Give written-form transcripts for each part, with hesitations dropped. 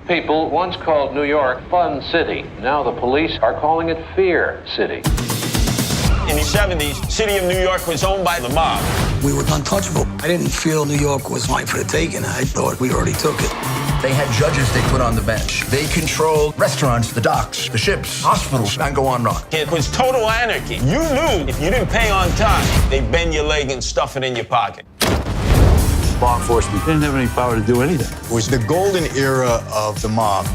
People once called New York Fun City. Now the police are calling it Fear City. In the 70s, city of New York was owned by the mob. We were untouchable. I didn't feel New York was mine for the taking. I thought we already took it. They had judges they put on the bench. They controlled restaurants, the docks, the ships, hospitals, and go on. It was total anarchy. You knew if you didn't pay on time, they'd bend your leg and stuff it in your pocket. Law enforcement didn't have any power to do anything. It was the golden era of the mob.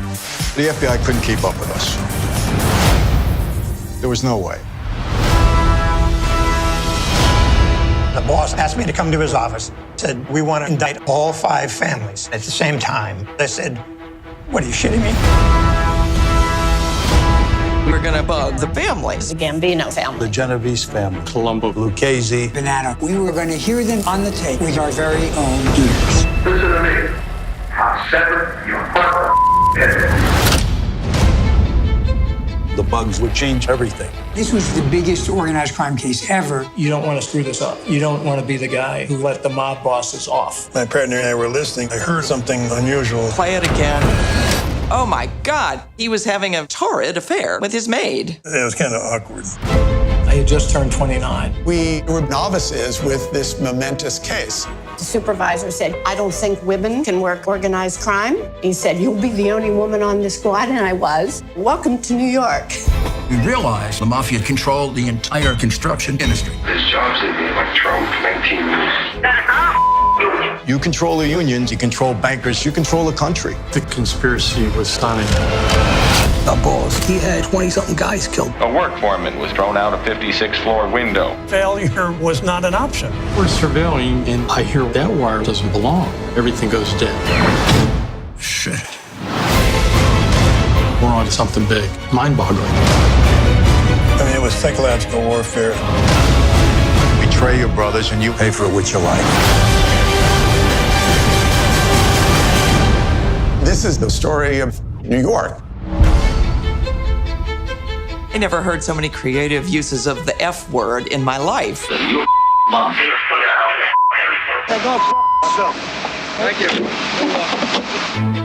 The FBI couldn't keep up with us. There was no way. The boss asked me to come to his office, said, we want to indict all 5 families at the same time. I said, what, are you shitting me? We're gonna bug the families. The Gambino family. The Genovese family. Colombo. Lucchese. Banana. We were going to hear them on the tape with our very own ears. Listen to me. I'll sever your fucking head. The bugs would change everything. This was the biggest organized crime case ever. You don't want to screw this up. You don't want to be the guy who let the mob bosses off. My partner and I were listening. I heard something unusual. Play it again. Oh my God, he was having a torrid affair with his maid. It was kind of awkward. I had just turned 29. We were novices with this momentous case. The supervisor said, I don't think women can work organized crime. He said, you'll be the only woman on the squad, and I was. Welcome to New York. We realized the mafia controlled the entire construction industry. This job's in me like Trump 19 years. You control the unions, you control bankers, you control the country. The conspiracy was stunning. The boss, he had 20-something guys killed. A work foreman was thrown out a 56th floor window. Failure was not an option. We're surveilling, and I hear that wire doesn't belong. Everything goes dead. Shit. We're on to something big. Mind-boggling. I mean, it was psychological warfare. Betray your brothers and you pay for it with your life. This is the story of New York. I never heard so many creative uses of the F word in my life. Thank you.